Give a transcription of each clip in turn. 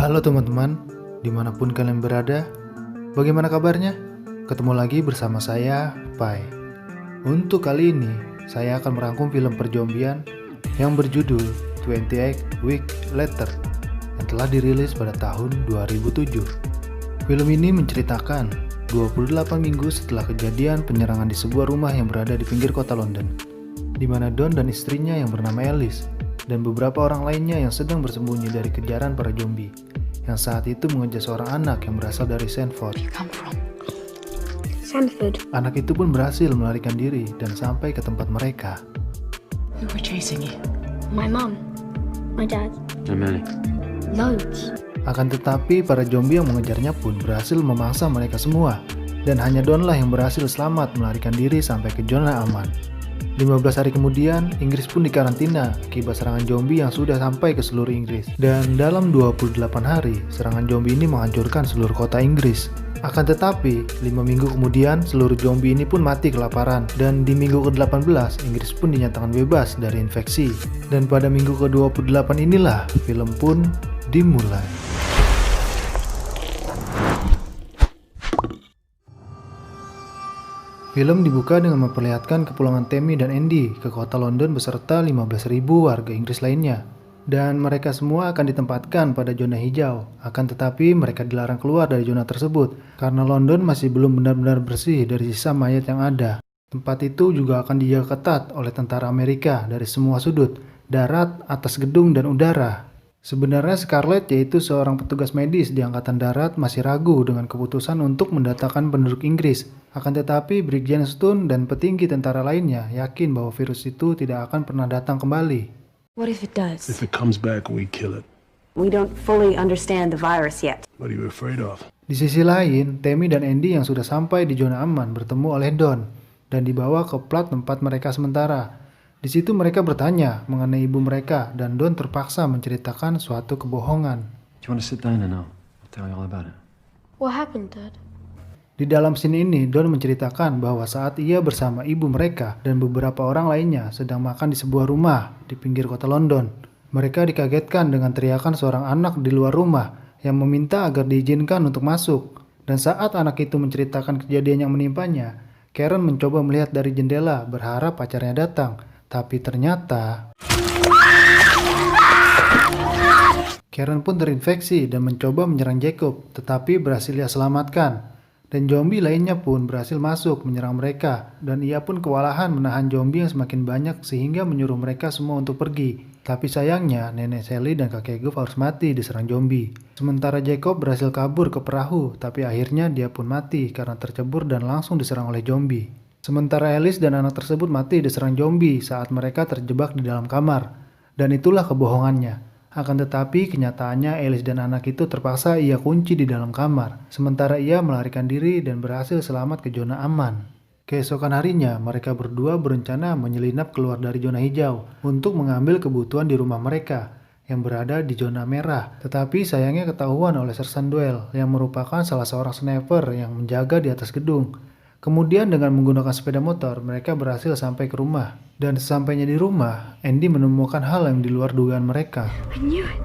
Halo teman-teman, dimanapun kalian berada, bagaimana kabarnya? Ketemu lagi bersama saya, Pai. Untuk kali ini, saya akan merangkum film perjombian yang berjudul 28 Week Later yang telah dirilis pada tahun 2007. Film ini menceritakan 28 minggu setelah kejadian penyerangan di sebuah rumah yang berada di pinggir kota London, di mana Don dan istrinya yang bernama Alice dan beberapa orang lainnya yang sedang bersembunyi dari kejaran para zombie yang saat itu mengejar seorang anak yang berasal dari Sanford. Anak itu pun berhasil melarikan diri dan sampai ke tempat mereka. Who were chasing you? My mum, my dad, How many? loads. Akan tetapi para zombie yang mengejarnya pun berhasil memangsa mereka semua, dan hanya Don lah yang berhasil selamat melarikan diri sampai ke zona aman. 15 hari kemudian, Inggris pun dikarantina akibat serangan zombie yang sudah sampai ke seluruh Inggris. Dan dalam 28 hari, serangan zombie ini menghancurkan seluruh kota Inggris. Akan tetapi, 5 minggu kemudian, seluruh zombie ini pun mati kelaparan. Dan di minggu ke-18, Inggris pun dinyatakan bebas dari infeksi. Dan pada minggu ke-28 inilah, film pun dimulai. Film dibuka dengan memperlihatkan kepulangan Tammy dan Andy ke kota London beserta 15.000 warga Inggris lainnya. Dan mereka semua akan ditempatkan pada zona hijau. Akan tetapi mereka dilarang keluar dari zona tersebut karena London masih belum benar-benar bersih dari sisa mayat yang ada. Tempat itu juga akan dijaga ketat oleh tentara Amerika dari semua sudut, darat, atas gedung, dan udara. Sebenarnya Scarlett, yaitu seorang petugas medis di Angkatan Darat, masih ragu dengan keputusan untuk mendatangkan penduduk Inggris. Akan tetapi Brigjen Stone dan petinggi tentara lainnya yakin bahwa virus itu tidak akan pernah datang kembali. What if it does? If it comes back, we kill it. We don't fully understand the virus yet. What are you afraid of? Di sisi lain, Tammy dan Andy yang sudah sampai di zona aman bertemu oleh Don dan dibawa ke plat tempat mereka sementara. Di situ mereka bertanya mengenai ibu mereka dan Don terpaksa menceritakan suatu kebohongan. Do you want to sit down and I'll tell you all about it? What happened, Dad? Di dalam scene ini, Don menceritakan bahwa saat ia bersama ibu mereka dan beberapa orang lainnya sedang makan di sebuah rumah di pinggir kota London. Mereka dikagetkan dengan teriakan seorang anak di luar rumah yang meminta agar diizinkan untuk masuk. Dan saat anak itu menceritakan kejadian yang menimpanya, Karen mencoba melihat dari jendela berharap pacarnya datang. Tapi ternyata Karen pun terinfeksi dan mencoba menyerang Jacob, tetapi berhasil ia selamatkan. Dan zombie lainnya pun berhasil masuk menyerang mereka, dan ia pun kewalahan menahan zombie yang semakin banyak sehingga menyuruh mereka semua untuk pergi. Tapi sayangnya, nenek Sally dan kakek Guv harus mati diserang zombie. Sementara Jacob berhasil kabur ke perahu, tapi akhirnya dia pun mati karena tercebur dan langsung diserang oleh zombie. Sementara Alice dan anak tersebut mati diserang zombie saat mereka terjebak di dalam kamar. Dan itulah kebohongannya. Akan tetapi kenyataannya Alice dan anak itu terpaksa ia kunci di dalam kamar. Sementara ia melarikan diri dan berhasil selamat ke zona aman. Keesokan harinya mereka berdua berencana menyelinap keluar dari zona hijau untuk mengambil kebutuhan di rumah mereka yang berada di zona merah. Tetapi sayangnya ketahuan oleh Sersan Duel yang merupakan salah seorang sniper yang menjaga di atas gedung. Kemudian dengan menggunakan sepeda motor, mereka berhasil sampai ke rumah. Dan sesampainya di rumah, Andy menemukan hal yang di luar dugaan mereka. I knew it.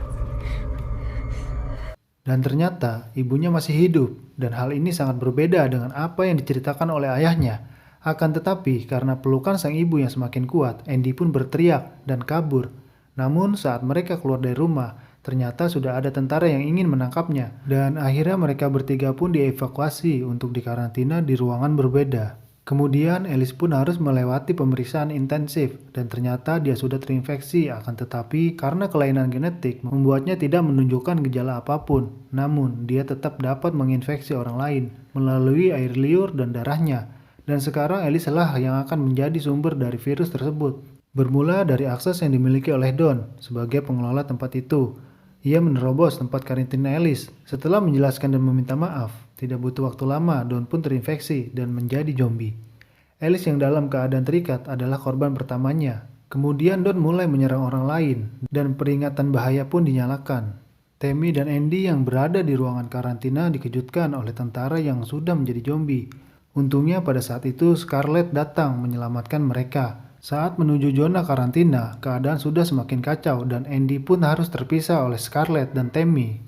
Dan ternyata ibunya masih hidup, dan hal ini sangat berbeda dengan apa yang diceritakan oleh ayahnya. Akan tetapi, karena pelukan sang ibu yang semakin kuat, Andy pun berteriak dan kabur. Namun saat mereka keluar dari rumah, ternyata sudah ada tentara yang ingin menangkapnya, dan akhirnya mereka bertiga pun dievakuasi untuk dikarantina di ruangan berbeda. Kemudian Alice pun harus melewati pemeriksaan intensif, dan ternyata dia sudah terinfeksi, akan tetapi karena kelainan genetik membuatnya tidak menunjukkan gejala apapun. Namun dia tetap dapat menginfeksi orang lain melalui air liur dan darahnya, dan sekarang Alice lah yang akan menjadi sumber dari virus tersebut. Bermula dari akses yang dimiliki oleh Don sebagai pengelola tempat itu. Ia menerobos tempat karantina Alice. Setelah menjelaskan dan meminta maaf, tidak butuh waktu lama, Don pun terinfeksi dan menjadi zombie. Alice yang dalam keadaan terikat adalah korban pertamanya. Kemudian Don mulai menyerang orang lain, dan peringatan bahaya pun dinyalakan. Tammy dan Andy yang berada di ruangan karantina dikejutkan oleh tentara yang sudah menjadi zombie. Untungnya pada saat itu Scarlett datang menyelamatkan mereka. Saat menuju zona karantina, keadaan sudah semakin kacau dan Andy pun harus terpisah oleh Scarlett dan Tammy.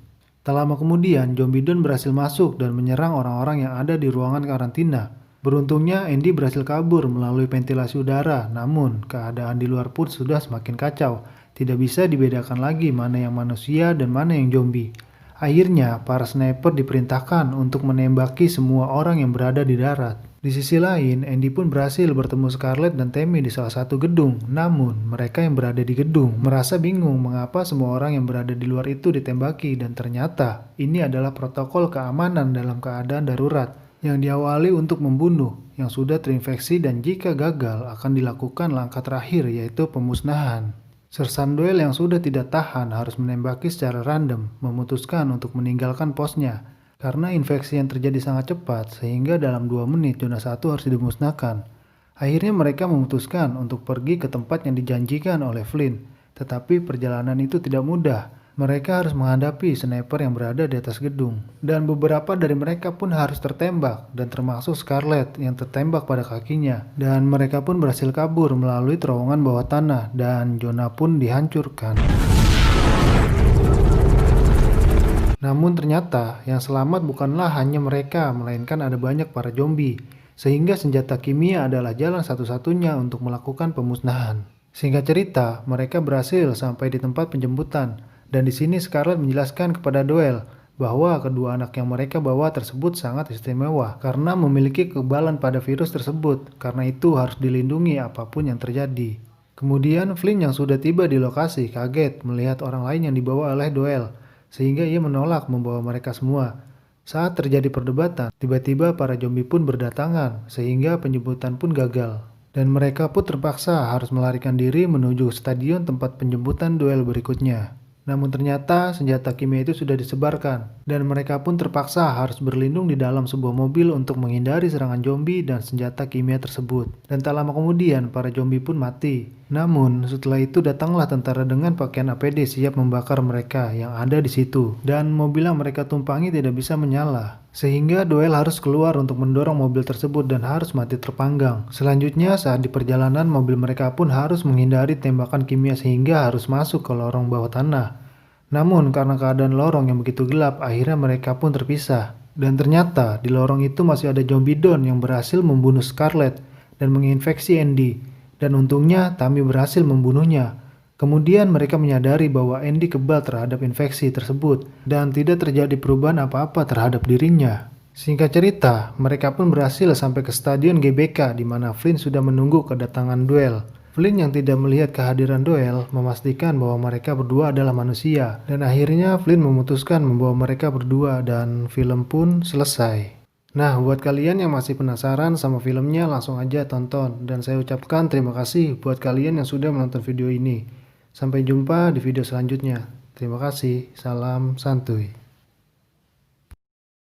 Tak lama kemudian, zombie Don berhasil masuk dan menyerang orang-orang yang ada di ruangan karantina. Beruntungnya, Andy berhasil kabur melalui ventilasi udara, namun keadaan di luar pun sudah semakin kacau. Tidak bisa dibedakan lagi mana yang manusia dan mana yang zombie. Akhirnya, para sniper diperintahkan untuk menembaki semua orang yang berada di darat. Di sisi lain, Andy pun berhasil bertemu Scarlett dan Tammy di salah satu gedung. Namun, mereka yang berada di gedung merasa bingung mengapa semua orang yang berada di luar itu ditembaki, dan ternyata ini adalah protokol keamanan dalam keadaan darurat yang diawali untuk membunuh yang sudah terinfeksi, dan jika gagal akan dilakukan langkah terakhir yaitu pemusnahan. Sersan Doyle yang sudah tidak tahan harus menembaki secara random, memutuskan untuk meninggalkan posnya karena infeksi yang terjadi sangat cepat sehingga dalam 2 menit zona 1 harus dimusnahkan. Akhirnya mereka memutuskan untuk pergi ke tempat yang dijanjikan oleh Flynn, tetapi perjalanan itu tidak mudah. Mereka harus menghadapi sniper yang berada di atas gedung, dan beberapa dari mereka pun harus tertembak, dan termasuk Scarlett yang tertembak pada kakinya. Dan mereka pun berhasil kabur melalui terowongan bawah tanah, dan zona pun dihancurkan. Namun ternyata yang selamat bukanlah hanya mereka, melainkan ada banyak para zombie, sehingga senjata kimia adalah jalan satu-satunya untuk melakukan pemusnahan. Singkat cerita, mereka berhasil sampai di tempat penjemputan. Dan di sini Scarlett menjelaskan kepada Doyle bahwa kedua anak yang mereka bawa tersebut sangat istimewa karena memiliki kekebalan pada virus tersebut. Karena itu harus dilindungi apapun yang terjadi. Kemudian Flynn yang sudah tiba di lokasi kaget melihat orang lain yang dibawa oleh Doyle, sehingga ia menolak membawa mereka semua. Saat terjadi perdebatan, tiba-tiba para zombie pun berdatangan sehingga penjemputan pun gagal. Dan mereka pun terpaksa harus melarikan diri menuju stadion tempat penjemputan Doyle berikutnya. Namun ternyata senjata kimia itu sudah disebarkan, dan mereka pun terpaksa harus berlindung di dalam sebuah mobil untuk menghindari serangan zombie dan senjata kimia tersebut. Dan tak lama kemudian para zombie pun mati. Namun setelah itu datanglah tentara dengan pakaian APD siap membakar mereka yang ada di situ, dan mobil yang mereka tumpangi tidak bisa menyala. Sehingga Doyle harus keluar untuk mendorong mobil tersebut dan harus mati terpanggang. Selanjutnya saat di perjalanan mobil mereka pun harus menghindari tembakan kimia sehingga harus masuk ke lorong bawah tanah. Namun karena keadaan lorong yang begitu gelap, akhirnya mereka pun terpisah. Dan ternyata di lorong itu masih ada zombie Don yang berhasil membunuh Scarlett dan menginfeksi Andy. Dan untungnya Tammy berhasil membunuhnya. Kemudian mereka menyadari bahwa Andy kebal terhadap infeksi tersebut dan tidak terjadi perubahan apa-apa terhadap dirinya. Singkat cerita, mereka pun berhasil sampai ke stadion GBK di mana Flynn sudah menunggu kedatangan Doyle. Flynn yang tidak melihat kehadiran Doyle memastikan bahwa mereka berdua adalah manusia, dan akhirnya Flynn memutuskan membawa mereka berdua dan film pun selesai. Nah, buat kalian yang masih penasaran sama filmnya, langsung aja tonton, dan saya ucapkan terima kasih buat kalian yang sudah menonton video ini. Sampai jumpa di video selanjutnya. Terima kasih, salam santuy.